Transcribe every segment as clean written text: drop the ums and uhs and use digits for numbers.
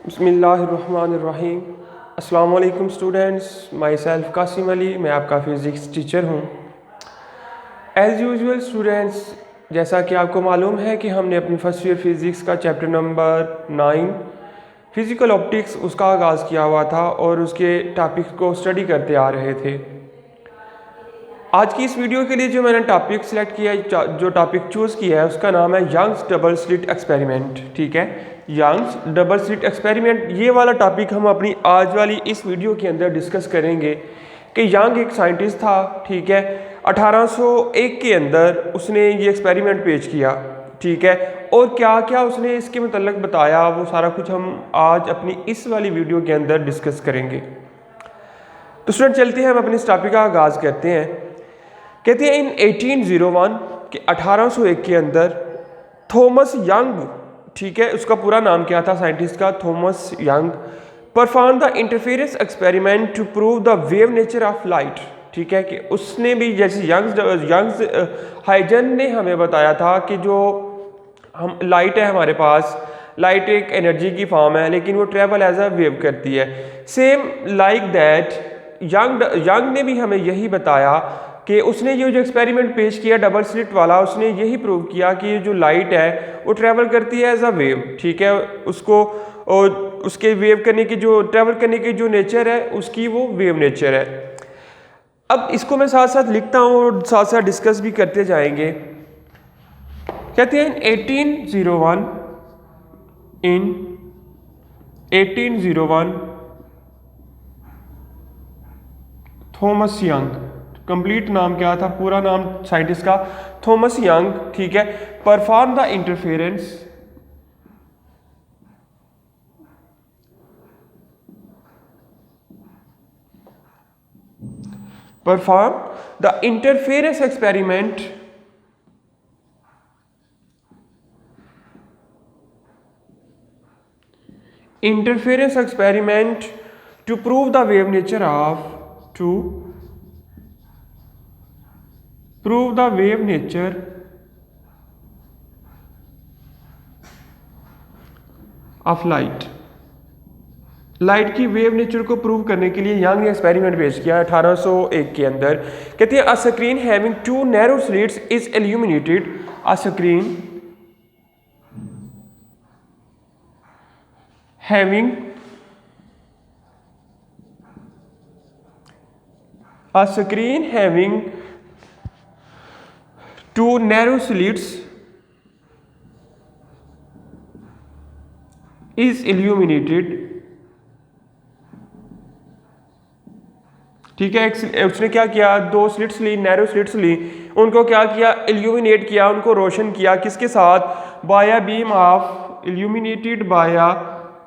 बिस्मिल्लाहिर्रहमानिर्रहीम। अस्सलाम वालेकुम students, myself Qasim Ali, मैं आपका फ़िज़िक्स टीचर हूँ। एज़ यूजुअल स्टूडेंट्स, जैसा कि आपको मालूम है कि हमने अपनी फर्स्ट ईयर फ़िज़िक्स का चैप्टर नंबर 9 फ़िज़िकल ऑप्टिक्स उसका आगाज़ किया हुआ था और उसके टॉपिक्स को स्टडी करते आ रहे थे। आज की इस वीडियो के लिए जो मैंने टॉपिक सिलेक्ट किया है, जो टॉपिक चूज़ किया है, उसका नाम है यंग्स डबल स्लिट एक्सपेरिमेंट। ठीक है, यंग्स डबल स्लिट एक्सपेरिमेंट, ये वाला टॉपिक हम अपनी आज वाली इस वीडियो के अंदर डिस्कस करेंगे कि यंग एक साइंटिस्ट था। ठीक है, 1801 के अंदर उसने ये एक्सपेरिमेंट पेश किया। ठीक है, और क्या क्या उसने इसके मतलब बताया, वो सारा कुछ हम आज अपनी इस वाली वीडियो के अंदर डिस्कस करेंगे। तो स्टूडेंट चलते हैं, हम अपने इस टॉपिक का आगाज़ करते हैं। कहते हैं इन 1801 के 1801 के अंदर थॉमस यंग, ठीक है, उसका पूरा नाम क्या था साइंटिस्ट का, Thomas Young, perform the interference experiment to prove the wave nature of light. ठीक है, कि उसने भी जैसे यंग्स हाइजन ने हमें बताया था कि जो हम लाइट है, हमारे पास लाइट एक एनर्जी की फॉर्म है, लेकिन वो ट्रेवल एज अ वेव करती है। सेम लाइक दैट यंग ने भी हमें यही बताया कि उसने ये जो एक्सपेरिमेंट पेश किया डबल स्लिट वाला, उसने यही प्रूव किया कि ये जो लाइट है वो ट्रैवल करती है एज अ वेव। ठीक है, उसको और उसके वेव करने की जो ट्रैवल करने की जो नेचर है उसकी, वो वेव नेचर है। अब इसको मैं साथ साथ लिखता हूँ और साथ साथ डिस्कस भी करते जाएंगे। कहते हैं इन 1801 थॉमस यंग, कंप्लीट नाम क्या था, पूरा नाम साइंटिस्ट का थॉमस यंग, ठीक है, perform the interference experiment to prove the wave nature of light. Light की वेव नेचर को प्रूव करने के लिए यंग ने एक्सपेरिमेंट पेश किया 1801 के अंदर। कहते हैं a screen having two narrow slits is illuminated. A screen having two narrow slits is illuminated. ठीक है, उसने क्या किया, दो स्लिट्स ली, नैरो स्लिट्स ली, उनको क्या किया, इल्यूमिनेट किया, उनको रोशन किया, किसके साथ, by beam of, illuminated by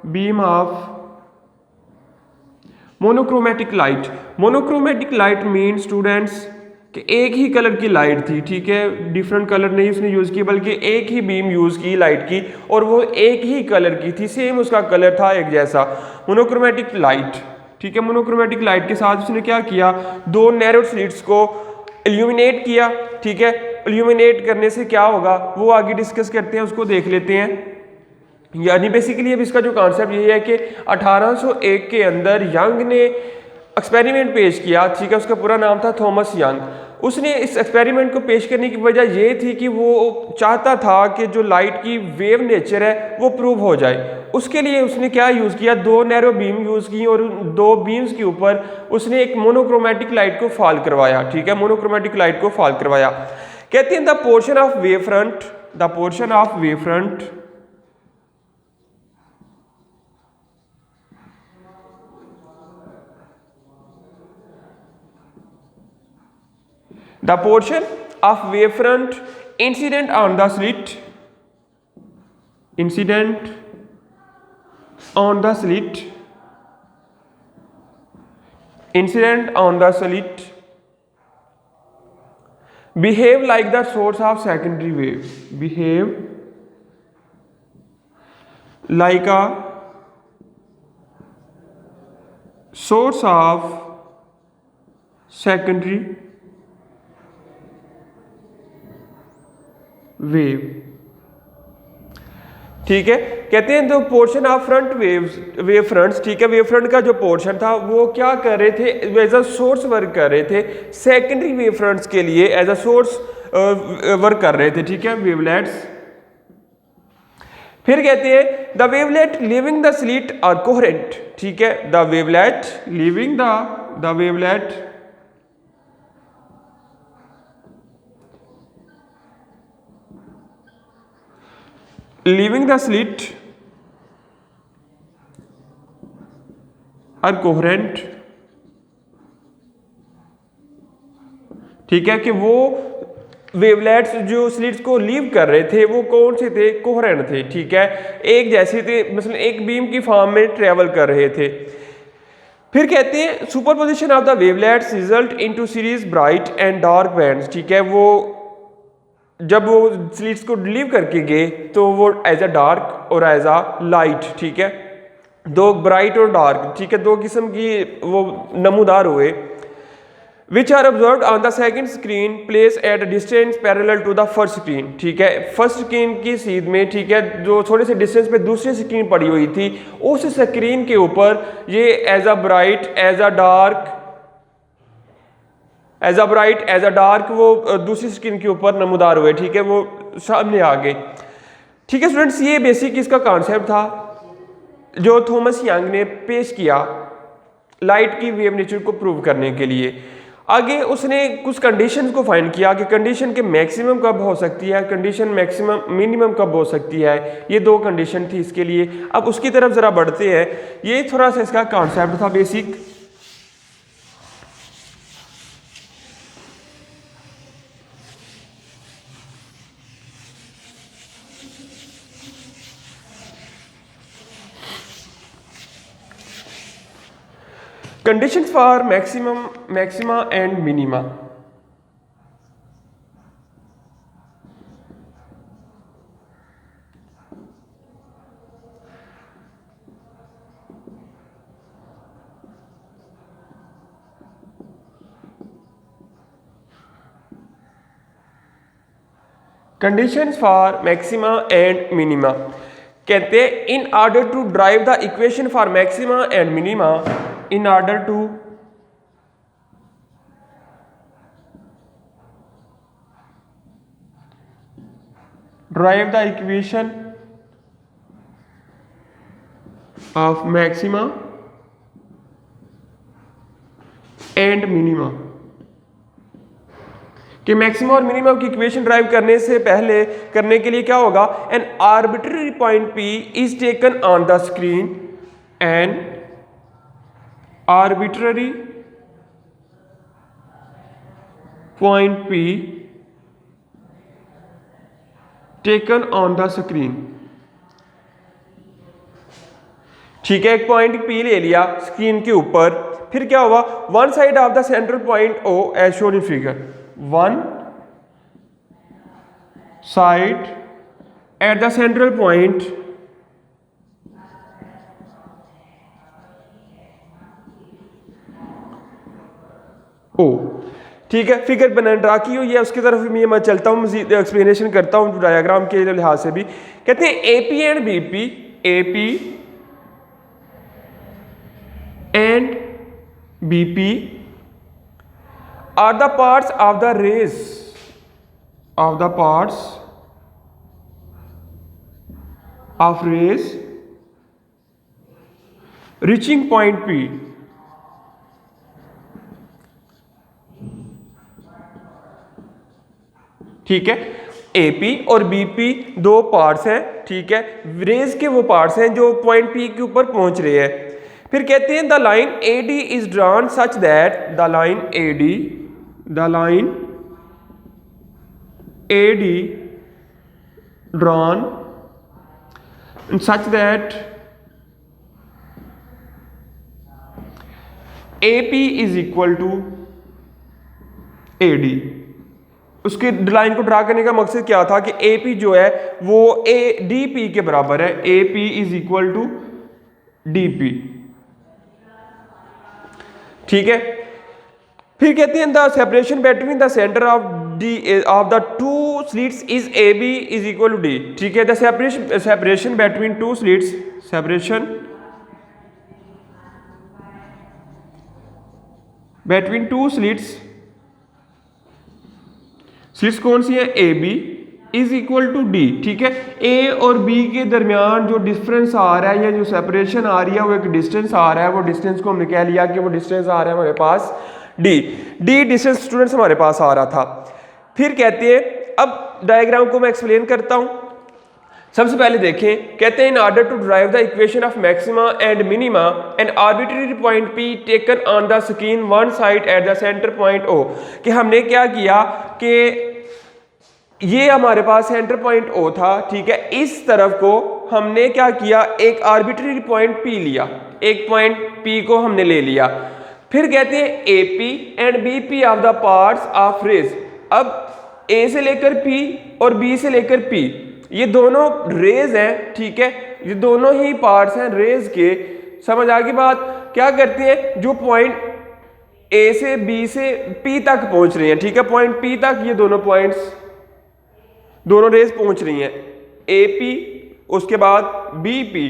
beam of monochromatic light. Monochromatic light mean students कि एक ही कलर की लाइट थी। ठीक है, डिफरेंट कलर नहीं उसने यूज़ की, बल्कि एक ही बीम यूज़ की लाइट की, और वो एक ही कलर की थी, सेम उसका कलर था एक जैसा, मोनोक्रोमेटिक लाइट। ठीक है, मोनोक्रोमेटिक लाइट के साथ उसने क्या किया, दो नैरो स्लिट्स को इल्यूमिनेट किया। ठीक है, इल्यूमिनेट करने से क्या होगा वो आगे डिस्कस करते हैं, उसको देख लेते हैं। यानी बेसिकली अब इसका जो कॉन्सेप्ट ये है कि 1801 के अंदर यंग ने एक्सपेरिमेंट पेश किया। ठीक है, उसका पूरा नाम था थॉमस यंग। उसने इस एक्सपेरिमेंट को पेश करने की वजह ये थी कि वो चाहता था कि जो लाइट की वेव नेचर है वो प्रूव हो जाए। उसके लिए उसने क्या यूज़ किया, दो नैरो बीम यूज़ की, और दो बीम्स के ऊपर उसने एक मोनोक्रोमेटिक लाइट को फॉल करवाया। ठीक है, मोनोक्रोमेटिक लाइट को फॉल करवाया। कहते हैं the portion of wave front The portion of wavefront incident on the slit behave like the source of secondary wave. Behave like a source of secondary wave। ठीक है। कहते हैं जो portion of front wave fronts, ठीक है, wave front का जो portion था वो क्या कर रहे थे, एज अ सोर्स वर्क कर रहे थे सेकेंडरी वेव फ्रंट्स के लिए, एज अ सोर्स वर्क कर रहे थे, ठीक है, वेवलेट्स। फिर कहते हैं the wavelet leaving the slit are coherent, ठीक है, the wavelet leaving the wavelet leaving the slit are coherent, ठीक है, कि वो वेवलेट्स जो स्लिट्स को लीव कर रहे थे वो कौन से थे, कोहेरेंट थे, ठीक है, एक जैसे थे, मतलब एक बीम की फॉर्म में ट्रेवल कर रहे थे। फिर कहते हैं superposition of the wavelets result into series bright and dark bands, ठीक है, वो जब वो स्लिट्स को लीव करके गए तो वो एज अ डार्क और एज अ लाइट, ठीक है, दो ब्राइट और डार्क, ठीक है, दो किस्म की वो नमूदार हुए। Which are observed on the second screen place at distance parallel to the first screen, ठीक है, फर्स्ट स्क्रीन की सीध में, ठीक है, जो थोड़े से डिस्टेंस पे दूसरी स्क्रीन पड़ी हुई थी उस स्क्रीन के ऊपर ये as a bright as a dark as a dark वो दूसरी स्क्रीन के ऊपर नमूदार हुए, ठीक है, वो सामने आ गए। ठीक है स्टूडेंट्स, ये बेसिक इसका कॉन्सेप्ट था जो थॉमस यंग ने पेश किया लाइट की वेव नेचर को प्रूव करने के लिए। आगे उसने कुछ कंडीशंस को फाइंड किया कि कंडीशन के मैक्सिमम कब हो सकती है, कंडीशन मैक्सिमम मिनिमम कब हो सकती है, ये दो कंडीशन थी इसके लिए। अब उसकी तरफ जरा बढ़ते हैं, ये थोड़ा सा इसका कॉन्सेप्ट था basic. Conditions for maxima and minima. Conditions for maxima and minima कहते हैं in order to derive the equation for maxima and minima, in order to derive the equation of maxima and minima, कि maximum और minimum की equation drive करने से पहले करने के लिए क्या होगा, N arbitrary point P is taken on the screen, N arbitrary point P taken on the screen, ठीक है, एक पॉइंट P ले लिया स्क्रीन के ऊपर, फिर क्या हुआ, one side of the central point O as shown in figure, one side at the central point O, ठीक है, फिगर बना ड्रा की हुई है, उसकी तरफ मैं चलता हूँ, मजीद एक्सप्लेनेशन करता हूँ डायग्राम के लिहाज से भी। कहते हैं AP and BP, AP and BP are the parts of the rays reaching point P, ठीक है, AP और BP दो पार्ट्स हैं, ठीक है, रेज के वो पार्ट्स हैं जो पॉइंट P के ऊपर पहुंच रहे हैं। फिर कहते हैं the line AD is drawn such that the line AD drawn such that AP is equal to AD। उसके लाइन को ड्रा करने का मकसद क्या था कि AP जो है वो DP के बराबर है, AP is equal to DP, ठीक है। फिर कहते हैं the separation between the centre of D of the two slits is A B is equal to D. ठीक है, the separation between two slits, separation between two slits, slits कौन सी है, A B is equal to D. ठीक है, ए और B के दरमियान जो डिफरेंस आ रहा है या जो सेपरेशन आ रही है वो एक डिस्टेंस आ रहा है, वो डिस्टेंस को हमने कह लिया कि वो डिस्टेंस आ रहा है हमारे पास डी डिस्टेंस स्टूडेंट्स हमारे पास आ रहा था। फिर कहते हैं, अब डायग्राम को मैं एक्सप्लेन करता हूं। सबसे पहले देखें, कहते हैं in order to drive the equation of maxima and minima an arbitrary point P taken on the screen one side at the centre point O, कि हमने क्या किया कि ये हमारे पास सेंटर पॉइंट ओ था। ठीक है, इस तरफ को हमने क्या किया, एक आर्बिट्रेरी पॉइंट पी लिया, एक पॉइंट पी को हमने ले लिया। फिर कहते हैं A P and B P of the paths of rays. अब ए से लेकर पी और बी से लेकर पी, ये दोनों रेज हैं। ठीक है, ये दोनों ही पार्ट्स हैं रेज के। समझ आ गई बात। क्या करते हैं, जो पॉइंट ए से बी से पी तक पहुंच रही हैं, ठीक है, पॉइंट पी तक ये दोनों पॉइंट्स, दोनों रेज पहुंच रही हैं, ए पी उसके बाद बी पी,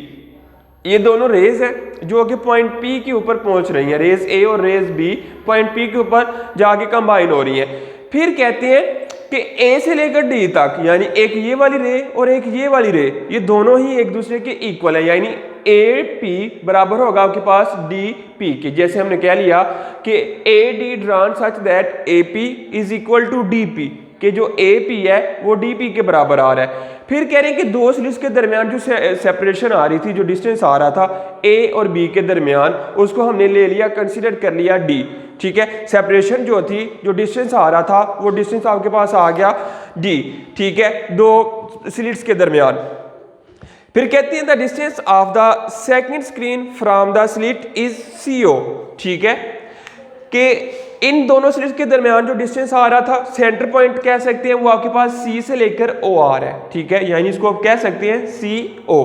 ये दोनों रेज हैं जो कि पॉइंट पी के ऊपर पहुंच रही हैं। रेज ए और रेज बी पॉइंट पी के ऊपर जाके कंबाइन हो रही हैं। फिर कहते हैं कि ए से लेकर डी तक, यानी एक ये वाली रे और एक ये वाली रे, ये दोनों ही एक दूसरे के इक्वल है, यानी ए पी बराबर होगा आपके पास डी पी के। जैसे हमने कह लिया कि A D drawn such that A P is equal to D P, कि जो ए पी है वो डी पी के बराबर आ रहा है। फिर कह रहे हैं कि दो स्लिट्स के दरमियान जो सेपरेशन आ रही थी, जो डिस्टेंस आ रहा था ए और बी के दरमियान, उसको हमने ले लिया, कंसीडर कर लिया डी। ठीक है, सेपरेशन जो थी, जो डिस्टेंस आ रहा था, वो डिस्टेंस आपके पास आ गया डी। ठीक है, दो स्लिट्स के दरमियान। फिर कहते हैं the distance of the second screen from the slit is CO। ठीक है, कि इन दोनों स्लिट्स के दरमियान जो डिस्टेंस आ रहा था, सेंटर पॉइंट कह सकते हैं, वो आपके पास C से लेकर O आ रहा है। ठीक है, यानी इसको आप कह सकते हैं CO,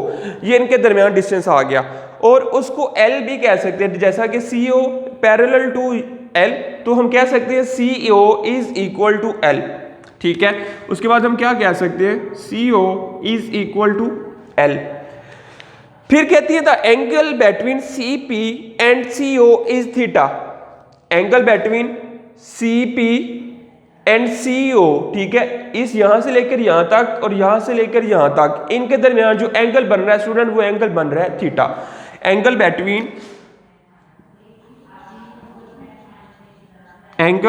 ये इनके दरमियान डिस्टेंस आ गया। और उसको L भी कह सकते हैं, जैसा कि CO पैरेलल टू L, तो हम कह सकते हैं CO is equal to L। ठीक है, उसके बाद हम क्या कह सकते हैं, CO is equal to L। फिर कहती है the angle between CP and CO is theta. Angle between CP and CO, ठीक है, इस यहां से लेकर यहां तक और यहां से लेकर यहां तक, इनके दरमियान जो एंगल बन रहा है स्टूडेंट, वो एंगल बन रहा है theta. Angle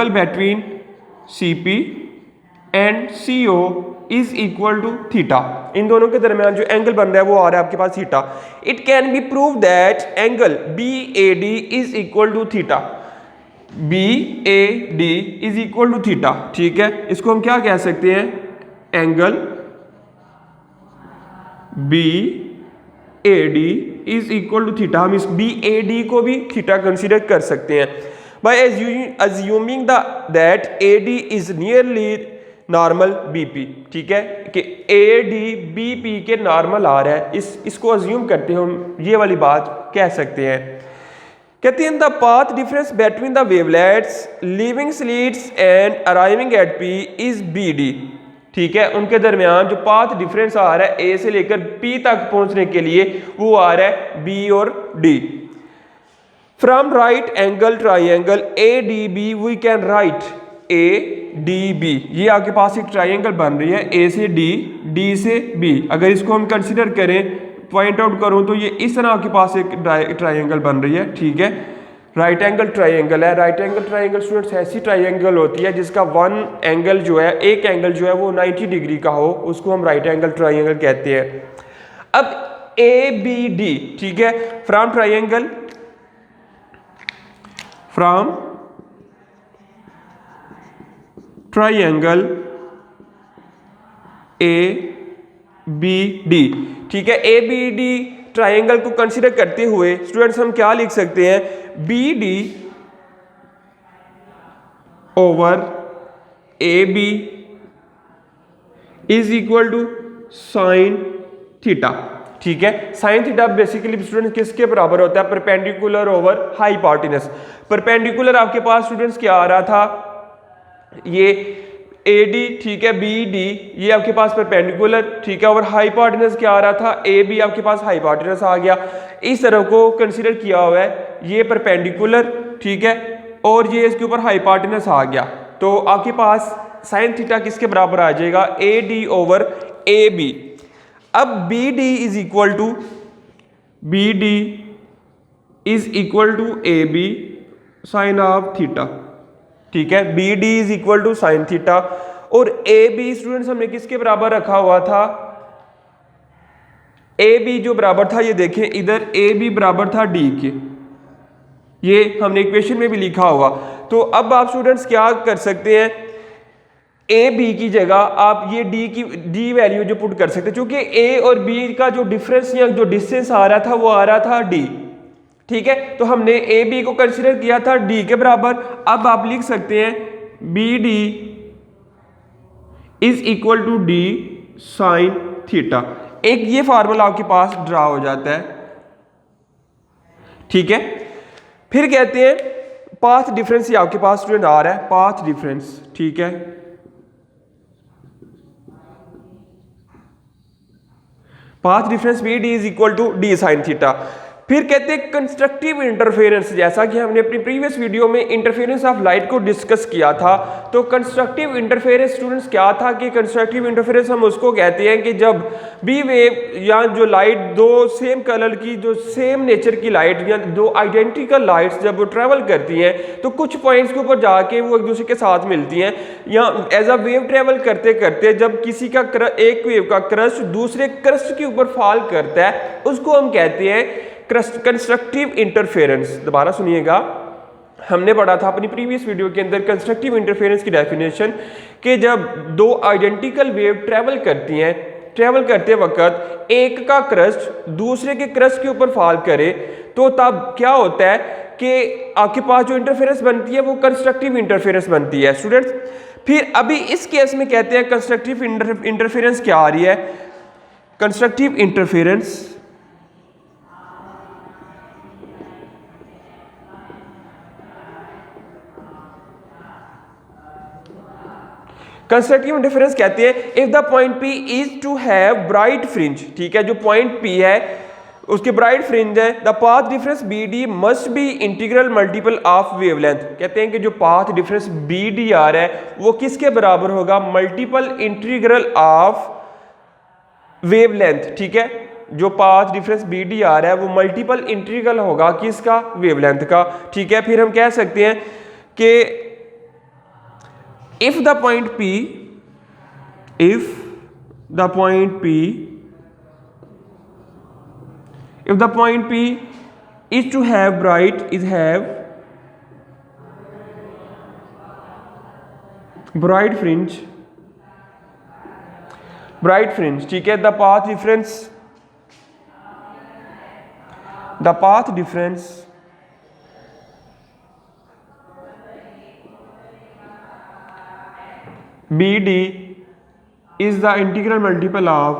between CP and CO is equal to theta. इन दोनों के दरमियान जो एंगल बन रहा है वो आ रहा है आपके पास theta. It can be prove that angle BAD is equal to theta. BAD is equal to theta. ठीक है, इसको हम क्या कह सकते हैं, angle BAD is equal to theta. हम इस BAD को भी थीटा कंसीडर कर सकते हैं by assuming that AD is nearly normal BP। ठीक है, कि AD BP के नॉर्मल आ रहा है, इसको अज्यूम करते हैं, हम ये वाली बात कह सकते हैं। कहते हैं the path difference between the wavelets leaving slits and arriving at P is BD। ठीक है, उनके दरमियान जो पाथ डिफरेंस आ रहा है A से लेकर P तक पहुंचने के लिए, वो आ रहा है B और D। From right angle triangle ADB we can write ADB। ये आपके पास एक ट्राइंगल बन रही है, A से D, D से B। अगर इसको हम कंसिडर करें, पॉइंट आउट करूं, तो ये इस तरह आपके पास एक ट्राइंगल बन रही है। ठीक है, राइट एंगल ट्राइंगल है। राइट एंगल ट्राइंगल स्टूडेंट्स ऐसी ट्राइंगल होती है जिसका वन एंगल जो है, एक एंगल जो है वो 90 डिग्री का हो, उसको हम राइट एंगल ट्राइंगल कहते हैं। अब ABD, ठीक है, फ्रॉम ट्राइंगल ABD। ठीक है, ABD ट्राइंगल को कंसीडर करते हुए स्टूडेंट्स हम क्या लिख सकते हैं, BD over AB is equal to sine theta. ठीक है, साइन थीटा बेसिकली स्टूडेंट्स किसके बराबर होता है, परपेंडिकुलर ओवर हाइपोटेनस। परपेंडिकुलर आपके पास स्टूडेंट्स क्या आ रहा था, ये ए डी, ठीक है, बी डी ये आपके पास परपेंडिकुलर, ठीक है, और हाइपोटेनस क्या आ रहा था, ए बी आपके पास हाइपोटेनस आ गया। इस तरह को कंसीडर किया हुआ है, ये परपेंडिकुलर, ठीक है, और ये इसके ऊपर हाइपोटेनस आ गया, तो आपके पास साइन थीटा किसके बराबर आ जाएगा, A D over A B. अब B D is equal to A B sine of theta, ठीक है, B D is equal to sine theta, और ए बी स्टूडेंट्स हमने किसके बराबर रखा हुआ था, ए बी जो बराबर था, ये देखें इधर ए बी बराबर था डी के, ये हमने इक्वेशन में भी लिखा हुआ। तो अब आप स्टूडेंट्स क्या कर सकते हैं, ए बी की जगह आप ये डी वैल्यू जो पुट कर सकते हैं, क्योंकि ए और बी का जो डिफरेंस या जो डिस्टेंस आ रहा था वो आ रहा था डी, ठीक है, तो हमने ए बी को कंसीडर किया था डी के बराबर। अब आप लिख सकते हैं B D is equal to D sine theta, एक ये फार्मूला आपके पास ड्रा हो जाता है, ठीक है। फिर कहते हैं पाथ डिफरेंस, ये आपके पास स्टूडेंट आ रहा है पाथ डिफरेंस, ठीक है, path difference B D is equal to D sine theta. फिर कहते हैं कंस्ट्रक्टिव इंटरफेरेंस, जैसा कि हमने अपनी प्रीवियस वीडियो में इंटरफेरेंस ऑफ लाइट को डिस्कस किया था, तो कंस्ट्रक्टिव इंटरफेरेंस स्टूडेंट्स क्या था कि कंस्ट्रक्टिव इंटरफेरेंस हम उसको कहते हैं कि जब बी वेव या जो लाइट दो सेम कलर की, जो सेम नेचर की लाइट या दो आइडेंटिकल लाइट्स जब वो ट्रेवल करती हैं तो कुछ पॉइंट्स के ऊपर जाके वो एक दूसरे के साथ मिलती हैं, या एज अ वेव ट्रेवल करते करते जब किसी का एक वेव का क्रस्ट दूसरे क्रस्ट के ऊपर फॉल करता है उसको हम कहते हैं कंस्ट्रक्टिव इंटरफेरेंस। दोबारा सुनिएगा, हमने पढ़ा था अपनी प्रीवियस वीडियो के अंदर कंस्ट्रक्टिव इंटरफेरेंस की डेफिनेशन कि जब दो आइडेंटिकल वेव ट्रेवल करती हैं, ट्रेवल करते वक्त एक का क्रस्ट दूसरे के क्रस्ट के ऊपर फॉल करे तो तब क्या होता है कि आपके पास जो इंटरफेरेंस बनती है वो कंस्ट्रक्टिव इंटरफेरेंस बनती है स्टूडेंट्स। फिर अभी इस केस में कहते हैं कंस्ट्रक्टिव इंटरफेरेंस क्या आ रही है, कंस्ट्रक्टिव इंटरफेरेंस कंस्ट्रक्टिव इंटरफेरेंस कहते हैं if the point P is to have bright fringe, ठीक है, जो पॉइंट P है उसके ब्राइट फ्रिंज है, the path difference BD must be integral multiple of wavelength. कहते हैं कि जो पाथ डिफरेंस BD आ रहा है वो किसके बराबर होगा, मल्टीपल इंटीग्रल ऑफ वेवलेंथ, ठीक है, जो पाथ डिफरेंस BD आ रहा है वो मल्टीपल इंटीग्रल होगा किसका, वेवलेंथ का, ठीक है। फिर हम कह सकते हैं कि if the point P is to have bright fringe, ठीक है, the path difference BD is the integral multiple of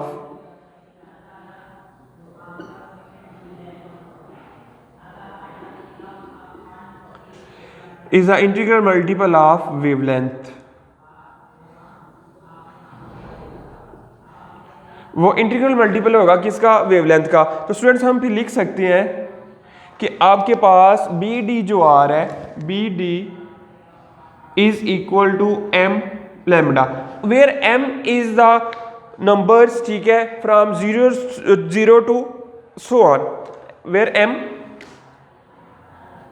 wavelength। वो इंटीग्रल मल्टीपल होगा किसका, वेवलेंथ का। तो स्टूडेंट्स हम फिर लिख सकते हैं कि आपके पास BD जो आ रहा है BD is equal to m lambda where m is the numbers, ठीक है, from 0 to so on, where m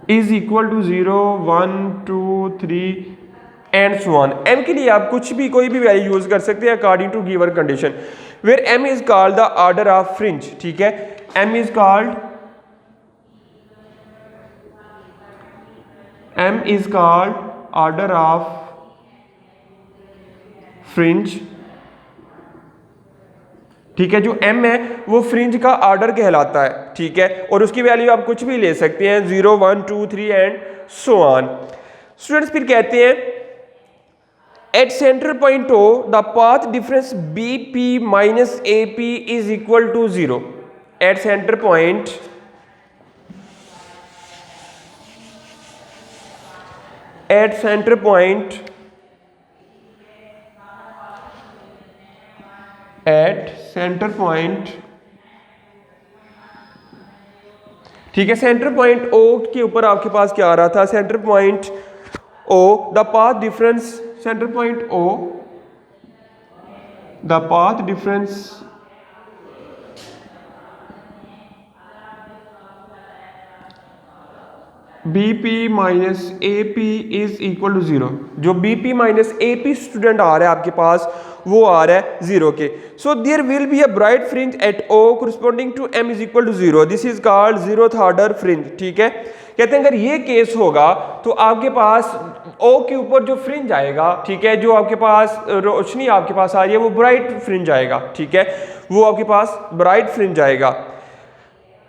is equal to 0 1 2 3 and so on। m के लिए आप कुछ भी कोई भी वैल्यू यूज कर सकते हैं according to given condition, where m is called the order of fringe, ठीक है, m is called order of fringe, ठीक है, जो m है वो फ्रिंज का ऑर्डर कहलाता है, ठीक है, और उसकी वैल्यू आप कुछ भी ले सकते हैं 0 1 2 3 एंड सो ऑन। स्टूडेंट्स फिर कहते हैं at central point O the path difference BP minus AP is equal to 0। At centre point centre point, ठीक है, सेंटर पॉइंट O के ऊपर आपके पास क्या आ रहा था, centre point O, the path difference, centre point O, the path difference BP minus AP is equal to 0। जो BP माइनस AP स्टूडेंट आ रहा है आपके पास वो आ रहा है 0 के। So there will be a bright fringe at O corresponding to M is equal to 0, this is called zeroth order fringe. ठीक है, कहते हैं अगर ये केस होगा तो आपके पास O के ऊपर जो फ्रिंज आएगा, ठीक है, जो आपके पास रोशनी आपके पास आ रही है वो ब्राइट फ्रिंज आएगा। ठीक है, वो आपके पास ब्राइट फ्रिंज आएगा।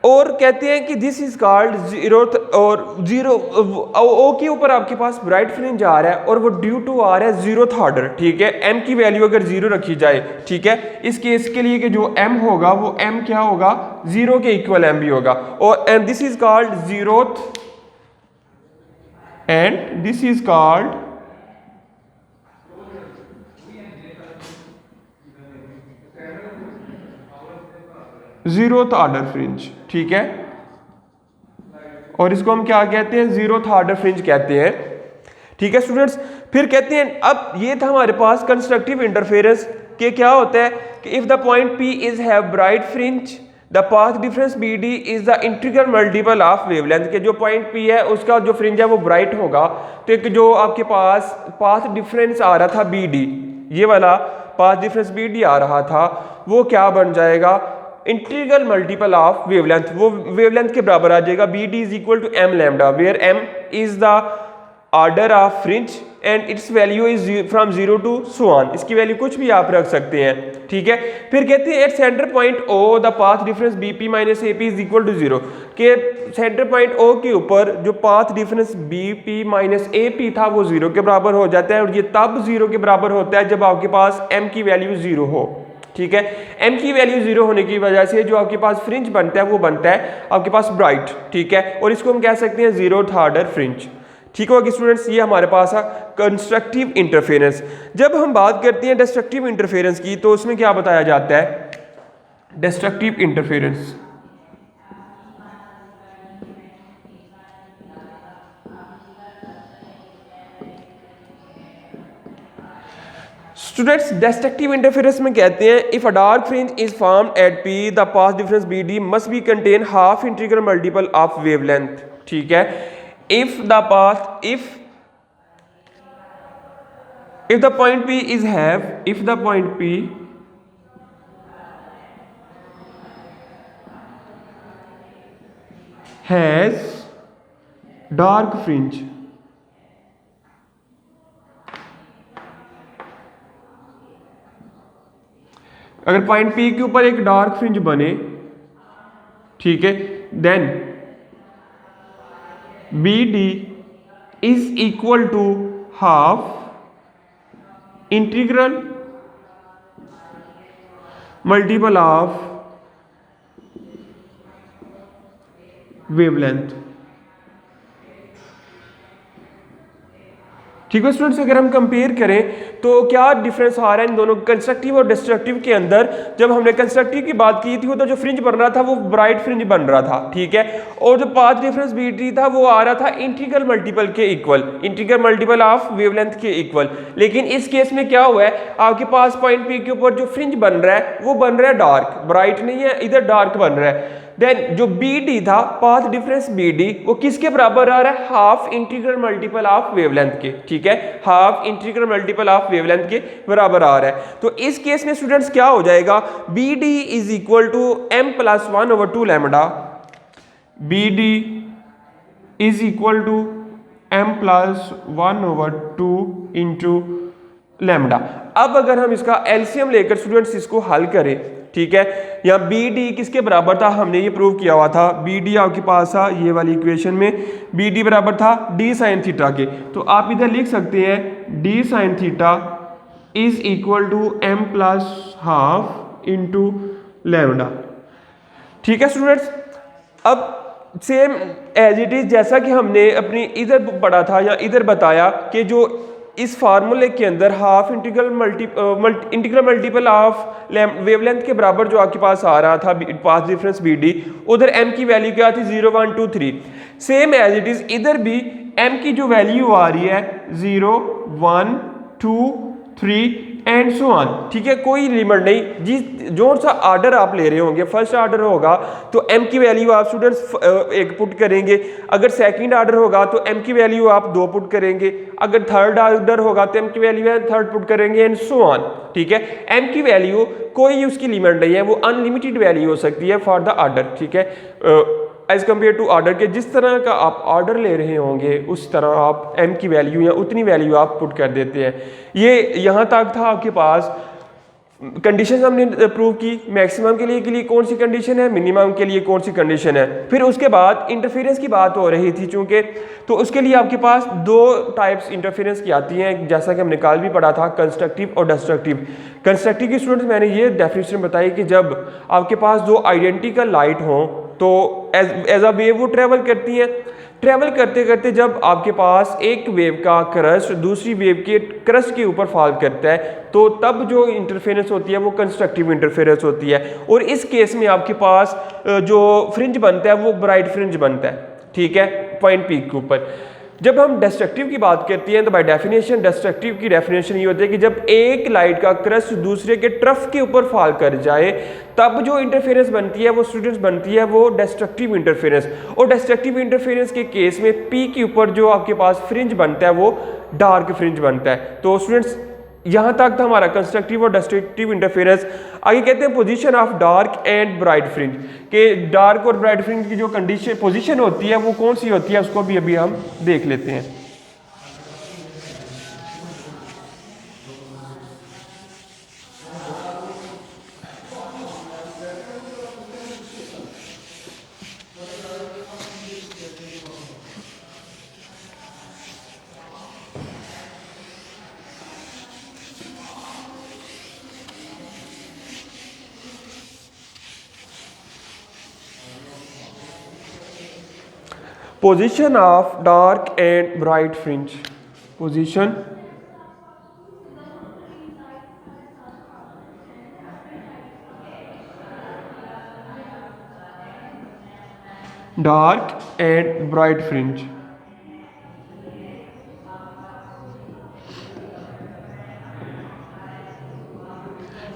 और कहते हैं कि दिस इज कॉल्ड जीरोथ, और जीरो O के ऊपर आपके पास ब्राइट फ्रिंज आ रहा है और वो ड्यू टू आ रहा है जीरोथ ऑर्डर। ठीक है, M की वैल्यू अगर 0 रखी जाए, ठीक है, इस केस के लिए कि जो M होगा वो M क्या होगा, 0 के इक्वल M भी होगा। और and this is called zeroth, and this is called zeroth order fringe. ठीक है, और इसको हम क्या कहते हैं, जीरोथ ऑर्डर फ्रिंज कहते हैं। ठीक है स्टूडेंट्स, फिर कहते हैं, अब ये था हमारे पास कंस्ट्रक्टिव इंटरफेरेंस के क्या होता है कि if the point P is have bright fringe, the path difference BD is the integral multiple of wavelength के। जो पॉइंट P है उसका जो फ्रिंज है वो ब्राइट होगा, तो एक जो आपके पास पाथ डिफरेंस आ रहा था BD, ये वाला पाथ डिफरेंस BD आ रहा था, वो क्या बन जाएगा, इंटीग्रल मल्टीपल ऑफ वेवलेंथ, वो वेवलेंथ के बराबर आ जाएगा। BD is equal to M lambda, where M is the order of fringe and its value is from 0 to so on. इसकी वैल्यू कुछ भी आप रख सकते हैं। ठीक है, फिर कहते हैं at centre point O the path difference BP minus AP is equal to 0, के सेंटर पॉइंट O के ऊपर जो path difference BP minus AP था वो 0 के बराबर हो जाता है, और ये तब 0 के बराबर होता है जब आपके पास M की वैल्यू 0 हो। ठीक है, M की वैल्यू 0 होने की वजह से जो आपके पास फ्रिंज बनता है वो बनता है आपके पास ब्राइट। ठीक है, और इसको हम कह सकते हैं जीरोथ ऑर्डर फ्रिंज। ठीक होगा स्टूडेंट्स, ये हमारे पास है कंस्ट्रक्टिव इंटरफेरेंस। जब हम बात करते हैं डिस्ट्रक्टिव इंटरफेरेंस की, तो उसमें क्या बताया जाता है, destructive interference students, destructive interference में कहते हैं if a dark fringe is formed at P the path difference BD must be contain half integral multiple of wavelength. ठीक है, if the path if the point P is have if the point P has dark fringe, अगर point P के ऊपर एक dark fringe बने, ठीक है, then BD is equal to half integral multiple of wavelength. ठीक है स्टूडेंट्स, अगर हम कंपेयर करें तो क्या डिफरेंस आ रहा है इन दोनों कंस्ट्रक्टिव और डिस्ट्रक्टिव के अंदर। जब हमने कंस्ट्रक्टिव की बात की थी तो जो फ्रिंज बन रहा था वो ब्राइट फ्रिंज बन रहा था। ठीक है, और जो पाथ डिफरेंस BD था वो आ रहा था इंटीग्रल मल्टीपल के equal, integral multiple of wavelength के इक्वल। लेकिन इस केस में क्या हुआ है, आपके पास पॉइंट P के ऊपर जो फ्रिंज बन रहा है वो बन रहा है डार्क, ब्राइट नहीं है, इधर डार्क बन रहा है। देन जो BD था, पाथ डिफरेंस BD, वो किसके बराबर आ रहा है, half integral multiple of wavelength के। ठीक है, half integral multiple of wavelength के बराबर आ रहा है। तो इस केस में स्टूडेंट्स क्या हो जाएगा, BD is equal to M plus 1/2 lambda, BD is equal to M plus 1/2 into lambda. अब अगर हम इसका एलसीएम लेकर स्टूडेंट्स इसको हल करें, ठीक है, या BD किसके बराबर था, हमने ये प्रूव किया हुआ था, BD आपके पास था ये वाली इक्वेशन में, BD बराबर था D साइन थीटा के। तो आप इधर लिख सकते हैं D sine theta is equal to M plus half into lambda. ठीक है स्टूडेंट्स, अब सेम एज इट इज जैसा कि हमने अपनी इधर पढ़ा था या इधर बताया कि जो इस फार्मूले के अंदर half integral multiple of wavelength के बराबर जो आपके पास आ रहा था पाथ डिफरेंस बी डी, उधर एम की वैल्यू क्या थी 0 1 2 3, सेम एज इट इज इधर भी एम की जो वैल्यू आ रही है 0 1 2 3 एंड सो ऑन, ठीक है, कोई लिमिट नहीं। जिस जो सा आर्डर आप ले रहे होंगे, फर्स्ट आर्डर होगा तो एम की वैल्यू आप स्टूडेंट्स एक पुट करेंगे, अगर सेकंड आर्डर होगा तो एम की वैल्यू आप 2 पुट करेंगे, अगर थर्ड आर्डर होगा तो एम की वैल्यू है 3 पुट करेंगे एंड सो ऑन, ठीक है। एम की वैल्यू कोई उसकी लिमिट नहीं है, वो अनलिमिटेड वैल्यू हो सकती है फॉर द आर्डर, ठीक है, एज कम्पेयर टू आर्डर के। जिस तरह का आप आर्डर ले रहे होंगे उस तरह आप एम की वैल्यू या उतनी वैल्यू आप पुट कर देते हैं। ये यहाँ तक था आपके पास कंडीशन हमने प्रूव की, मैक्सिमम के लिए कौन सी कंडीशन है, मिनिमम के लिए कौन सी कंडीशन है। फिर उसके बाद इंटरफेरेंस की बात हो रही थी चूंकि, तो उसके लिए आपके पास 2 टाइप्स इंटरफेरेंस की आती हैं, जैसा कि हमने कल भी पढ़ा था, कंस्ट्रक्टिव और डिस्ट्रक्टिव। कंस्ट्रक्टिव की स्टूडेंट्स मैंने ये डेफिनेशन बताई कि जब आपके पास 2 आइडेंटिकल लाइट हों तो एज अ वेव वो ट्रेवल करती हैं, ट्रेवल करते करते जब आपके पास एक वेव का क्रस्ट दूसरी वेव के क्रस्ट के ऊपर फॉल करता है तो तब जो इंटरफेरेंस होती है वो कंस्ट्रक्टिव इंटरफेरेंस होती है। और इस केस में आपके पास जो फ्रिंज बनता है वो ब्राइट फ्रिंज बनता है, ठीक है, पॉइंट पी के ऊपर। जब हम डिस्ट्रक्टिव की बात करते हैं तो बाय डेफिनेशन डिस्ट्रक्टिव की डेफिनेशन ये होती है कि जब एक लाइट का क्रस्ट दूसरे के ट्रफ के ऊपर फॉल कर जाए तब जो इंटरफेरेंस बनती है वो स्टूडेंट्स बनती है वो डिस्ट्रक्टिव इंटरफेरेंस। और डिस्ट्रक्टिव इंटरफेरेंस के केस में पी के ऊपर जो आपके पास फ्रिंज बनता है वो डार्क फ्रिंज बनता है। तो स्टूडेंट्स यहां तक था हमारा कंस्ट्रक्टिव और डिस्ट्रक्टिव इंटरफेरेंस। आगे कहते हैं position of dark and bright fringe, के डार्क और ब्राइट फ्रिंज की जो कंडीशन पोजीशन होती है वो कौन सी होती है उसको भी अभी हम देख लेते हैं। Position of dark and bright fringe. Position dark and bright fringe.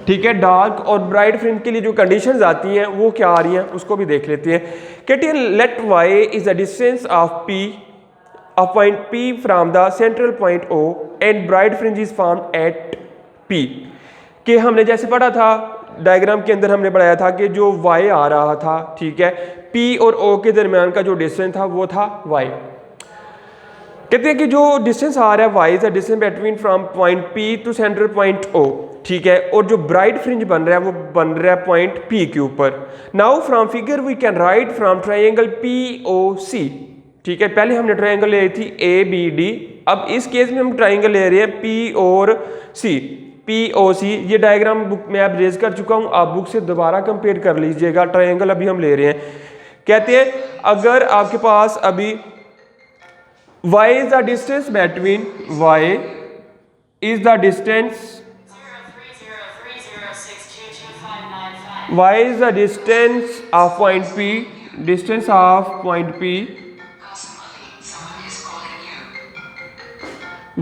ठीक है, डार्क और ब्राइट फ्रिंज के लिए जो कंडीशंस आती हैं वो क्या आ रही हैं उसको भी देख लेते हैं। कहते हैं let Y is the distance of P of point P from the central point O and bright fringe is found at P. कि हमने जैसे पढ़ा था डायग्राम के अंदर हमने पढ़ाया था कि जो वाई आ रहा था, ठीक है, पी और ओ के दरमियान का जो डिस्टेंस था वो था वाई। कहते हैं कि जो डिस्टेंस आ रहा है Y is the distance between from point P to central point O, ठीक है, और जो ब्राइट फ्रिंज बन रहा है वो बन रहा है पॉइंट पी के ऊपर। Now from figure we can write from triangle P O C, ठीक है, पहले हमने ट्राइंगल ले रही थी ए बी डी, अब इस केस में हम ट्राइंगल ले रहे हैं पी और सी, पी ओ सी। ये डायग्राम बुक में आप रेज कर चुका हूं, आप बुक से दोबारा कंपेयर कर लीजिएगा। ट्राइंगल अभी हम ले रहे हैं, कहते हैं अगर आपके पास अभी y is the distance between y is the distance y is the distance of point P, distance of point P,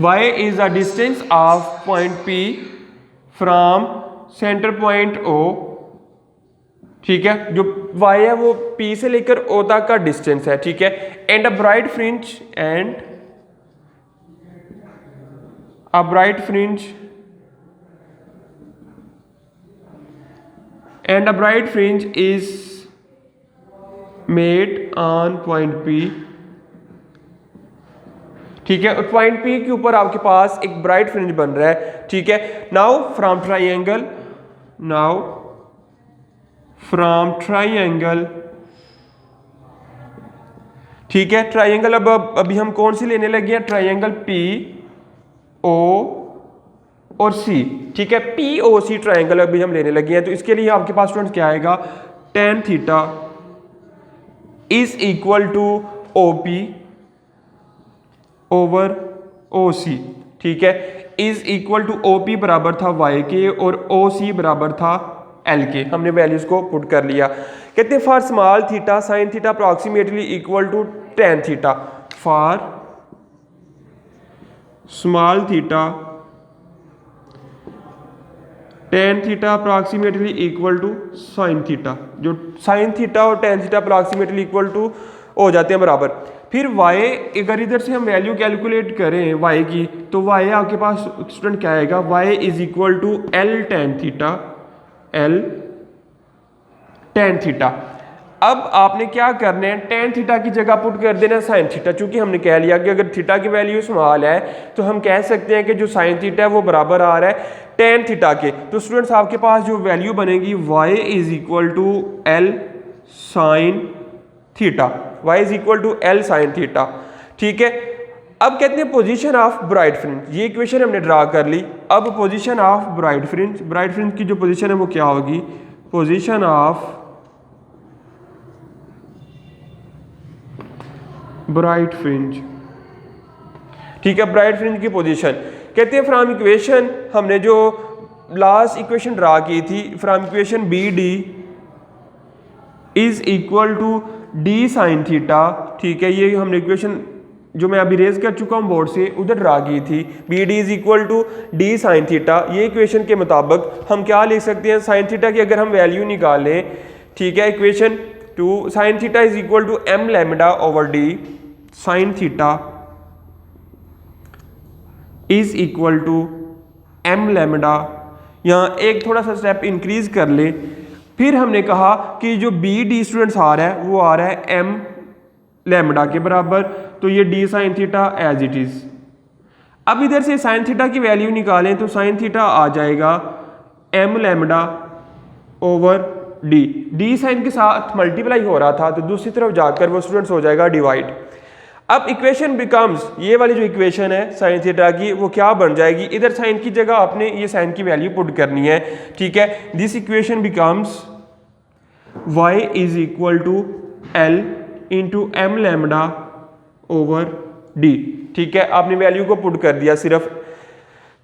y is the distance of point P from center point O, ठीक है, जो y है वो P से लेकर O तक का distance है, ठीक है, and a bright fringe and a bright fringe and a bright fringe is made on point P, ठीक है, और पॉइंट P के ऊपर आपके पास एक ब्राइट फ्रिंज बन रहा है, ठीक है। Now from triangle, now from triangle, ठीक है, ट्राइंगल अब अभी हम कौन सी लेने लगे हैं, ट्राइंगल पी ओ और सी, ठीक है, पी ओ सी ट्राइंगल अभी हम लेने लगे हैं। तो इसके लिए आपके पास स्टूडेंट्स क्या आएगा, tan theta is equal to O P over O C, ठीक है, is equal to O P बराबर था वाई के और ओ सी बराबर था एल के। हमने वैल्यूज को पुट कर लिया। कहते हैं for small theta sine theta approximately equal to tan theta. For small theta tan theta approximately equal to sine theta, जो साइन थीटा और tan theta approximately equal to हो जाते हैं बराबर। फिर y, अगर इधर से हम वैल्यू कैलकुलेट करें y की, तो y आपके पास स्टूडेंट क्या आएगा, y is equal to L tan theta, L tan theta. अब आपने क्या करना है, टेन थीटा की जगह पुट कर देना साइन थीटा, चूंकि हमने कह लिया कि अगर थीटा की वैल्यू स्मॉल है तो हम कह सकते हैं कि जो साइन थीटा है वो बराबर आ रहा है टेन थीटा के। तो स्टूडेंट्स आपके पास जो वैल्यू बनेगी y is equal to L sine theta, y is equal to L sine theta. ठीक है, अब कहते हैं पोजीशन ऑफ ब्राइट फ्रिंज, ये इक्वेशन हमने ड्रा कर ली। अब पोजीशन ऑफ ब्राइट फ्रिंज की जो पोजीशन है वो क्या होगी, पोजीशन ऑफ ब्राइट फ्रिंज। ठीक है, ब्राइट फ्रिंज की पोजीशन कहते हैं फ्रॉम इक्वेशन, हमने जो लास्ट इक्वेशन ड्रा की थी, from equation B D is equal to D sine theta. ठीक है, ये हमने इक्वेशन जो मैं अभी रेज कर चुका हूं बोर्ड से, उधर ड्रा की थी, B D is equal to D sine theta. ये इक्वेशन के मुताबिक हम क्या लिख सकते हैं, साइन थीटा की अगर हम वैल्यू निकालें, ठीक है, equation two sine theta is equal to M lambda over D, sine theta is equal to M lambda. यहाँ एक थोड़ा सा स्टेप इंक्रीज कर ले, फिर हमने कहा कि जो बी डी स्टूडेंट्स आ रहा है वो आ रहा है एम लैम्डा के बराबर, तो ये D sine theta as it is. अब इधर से साइन थीटा की वैल्यू निकालें तो साइन थीटा आ जाएगा M lambda over D, D sine के साथ मल्टीप्लाई हो रहा था तो दूसरी तरफ जाकर वो स्टूडेंट्स हो जाएगा डिवाइड। अब इक्वेशन बिकम्स, ये वाली जो इक्वेशन है साइन थीटा की वो क्या बन जाएगी, इधर साइन की जगह आपने ये साइन की वैल्यू पुट करनी है। ठीक है, this equation becomes y is equal to L into M lambda over D. ठीक है, आपने वैल्यू को पुट कर दिया सिर्फ,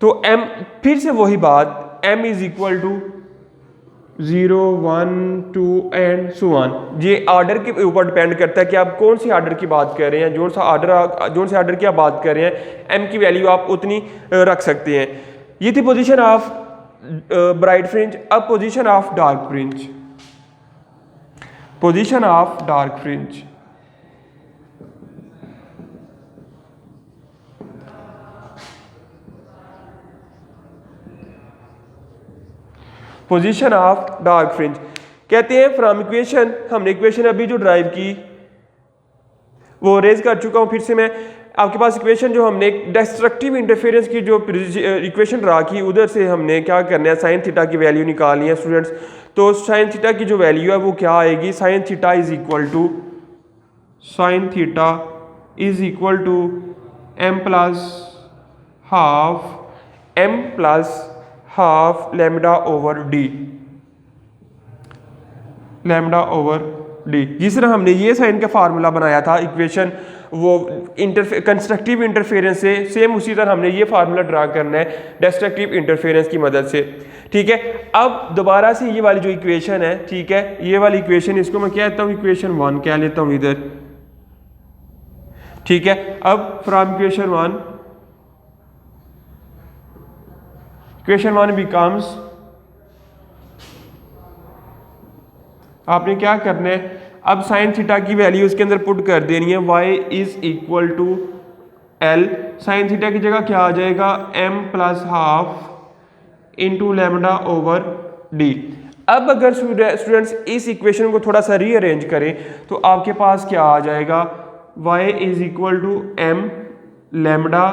तो m फिर से वही बात, m is equal to 0 1 2 and so on. ये ऑर्डर के ऊपर डिपेंड करता है कि आप कौन सी ऑर्डर की बात कर रहे हैं, जो से ऑर्डर की आप बात कर रहे हैं, m की वैल्यू आप उतनी रख सकते हैं। ये थी पोजीशन ऑफ ब्राइट फ्रिंज। अब position of dark fringe, position of dark fringe. Position of dark fringe कहते हैं फ्रॉम इक्वेशन, हमने इक्वेशन अभी जो ड्राइव की वो रेज कर चुका हूं, फिर से मैं आपके पास इक्वेशन जो हमने डिस्ट्रक्टिव इंटरफेरेंस की जो इक्वेशन ड्रा की, उधर से हमने क्या करना है, साइन थीटा की वैल्यू निकालनी है स्टूडेंट्स। तो साइन थीटा की जो वैल्यू है वो क्या आएगी, sine theta is equal to M plus half lambda over D, lambda over D. जिस तरह हमने ये साइन का फार्मूला बनाया था इक्वेशन वो कंस्ट्रक्टिव इंटरफेरेंस से, सेम उसी तरह हमने ये फार्मूला ड्रा करना है डिस्ट्रक्टिव इंटरफेरेंस की मदद से। ठीक है, अब दोबारा से ये वाली जो इक्वेशन है, ठीक है, ये वाली इक्वेशन, इसको मैं कहता हूँ इक्वेशन 1 कह लेता हूँ इधर। ठीक है, अब फ्रॉम इक्वेशन 1 बिकम्स, आपने क्या करना है, अब साइन थीटा की वैल्यू इसके अंदर पुट कर देनी है, y is equal to L, sine theta की जगह क्या आ जाएगा, m plus half into lambda over D. अब अगर स्टूडेंट्स इस इक्वेशन को थोड़ा सा रीअरेंज करें तो आपके पास क्या आ जाएगा, y is equal to M lambda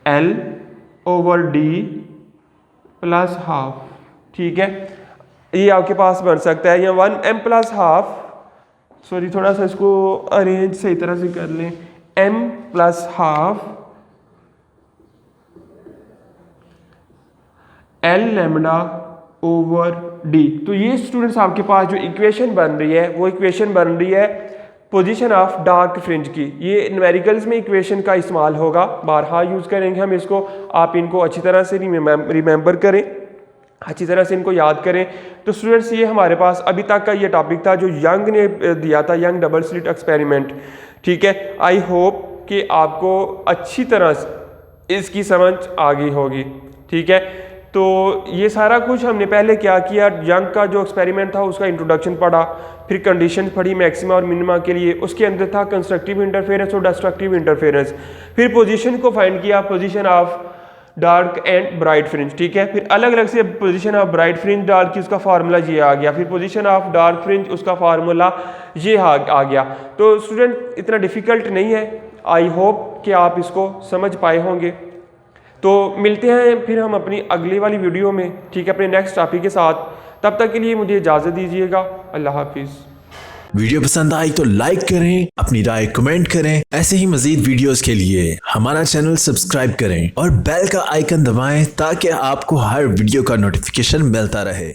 L over D plus half. ठीक है, ये आपके पास बन सकता है, या 1 m प्लस हाफ, सॉरी थोड़ा सा इसको अरेंज सही तरह से कर लें, m plus half L lambda over D. तो ये स्टूडेंट्स आपके पास जो इक्वेशन बन रही है वो इक्वेशन बन रही है पोजीशन ऑफ डार्क फ्रिंज की। ये न्यूमेरिकल्स में इक्वेशन का इस्तेमाल होगा, बारहा यूज़ करेंगे हम इसको। आप इनको अच्छी तरह से रिमेंबर करें, अच्छी तरह से इनको याद करें। तो स्टूडेंट्स ये हमारे पास अभी तक का ये टॉपिक था जो यंग ने दिया था, यंग डबल स्लिट एक्सपेरिमेंट। ठीक है, आई होप कि आपको अच्छी तरह से इसकी समझ आ गई होगी। ठीक है, तो ये सारा कुछ हमने पहले क्या किया, यंग का जो एक्सपेरिमेंट था उसका इंट्रोडक्शन पढ़ा, फिर कंडीशन पढ़ी मैक्सिमा और मिनिमा के लिए, उसके अंदर था कंस्ट्रक्टिव इंटरफेरेंस और डिस्ट्रक्टिव इंटरफेरेंस, फिर पोजीशन को फाइंड किया, position of dark and bright fringe. ठीक है, फिर अलग अलग से पोजीशन ऑफ ब्राइट फ्रिंज डाल के उसका फार्मूला ये आ गया, फिर पोजीशन ऑफ डार्क फ्रिंज उसका फार्मूला ये आ गया। तो स्टूडेंट इतना डिफिकल्ट नहीं है, आई होप कि आप इसको समझ पाए होंगे। तो मिलते हैं फिर हम अपनी अगली वाली वीडियो में, ठीक है, अपने नेक्स्ट टॉपिक के साथ। तब तक के लिए मुझे इजाज़त दीजिएगा, अल्लाह हाफिज़। वीडियो पसंद आई तो लाइक करें, अपनी राय कमेंट करें। ऐसे ही मजीद वीडियोस के लिए हमारा चैनल सब्सक्राइब करें और बेल का आइकन दबाएं ताकि आपको हर वीडियो का नोटिफिकेशन मिलता रहे।